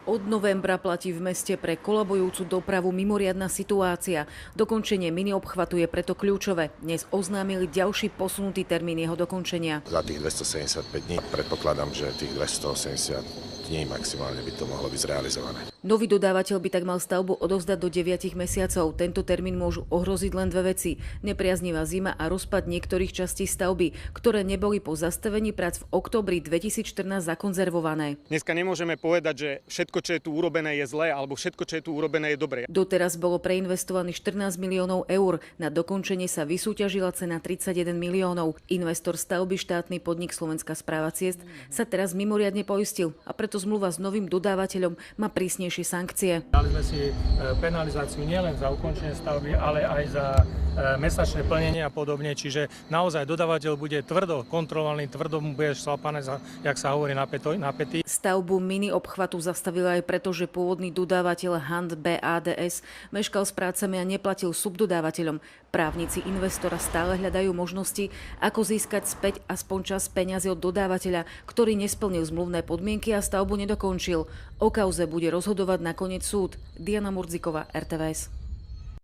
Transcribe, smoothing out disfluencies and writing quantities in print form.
Od novembra platí v meste pre kolabujúcu dopravu mimoriadna situácia. Dokončenie mini-obchvatu je preto kľúčové. Dnes oznámili ďalší posunutý termín jeho dokončenia. Za tých 275 dní predpokladám, že tých 280 dní maximálne by to mohlo byť zrealizované. Nový dodávateľ by tak mal stavbu odovzdať do 9 mesiacov. Tento termín môžu ohroziť len dve veci. Nepriaznivá zima a rozpad niektorých častí stavby, ktoré neboli po zastavení prác v októbri 2014 zakonzervované. Dneska nemôžeme povedať, že všetko, čo je tu urobené, je zlé, alebo všetko, čo je tu urobené, je dobré. Doteraz bolo preinvestovaných 14 miliónov eur. Na dokončenie sa vysúťažila cena 31 miliónov. Investor stavby, štátny podnik Slovenská správa ciest, sa teraz mimoriadne poistil a preto zmluva s novým dodávateľom má prísnejšie sankcie. Dali sme si penalizáciu nielen za ukončenie stavby, ale aj za mesačné plnenie a podobne, čiže naozaj dodávateľ bude tvrdo kontrolovaný, tvrdo mu bude šlapané, jak sa hovorí, na päty. Stavbu mini obchvatu zastavila aj preto, že pôvodný dodávateľ Hand BADS meškal s prácami a neplatil subdodávateľom. Právnici investora stále hľadajú možnosti, ako získať späť aspoň čas peňazí od dodávateľa, ktorý nesplnil zmluvné podmienky a stavbu nedokončil. O kauze bude rozhodovať nakoniec súd. Diana Murdziková, RTVS.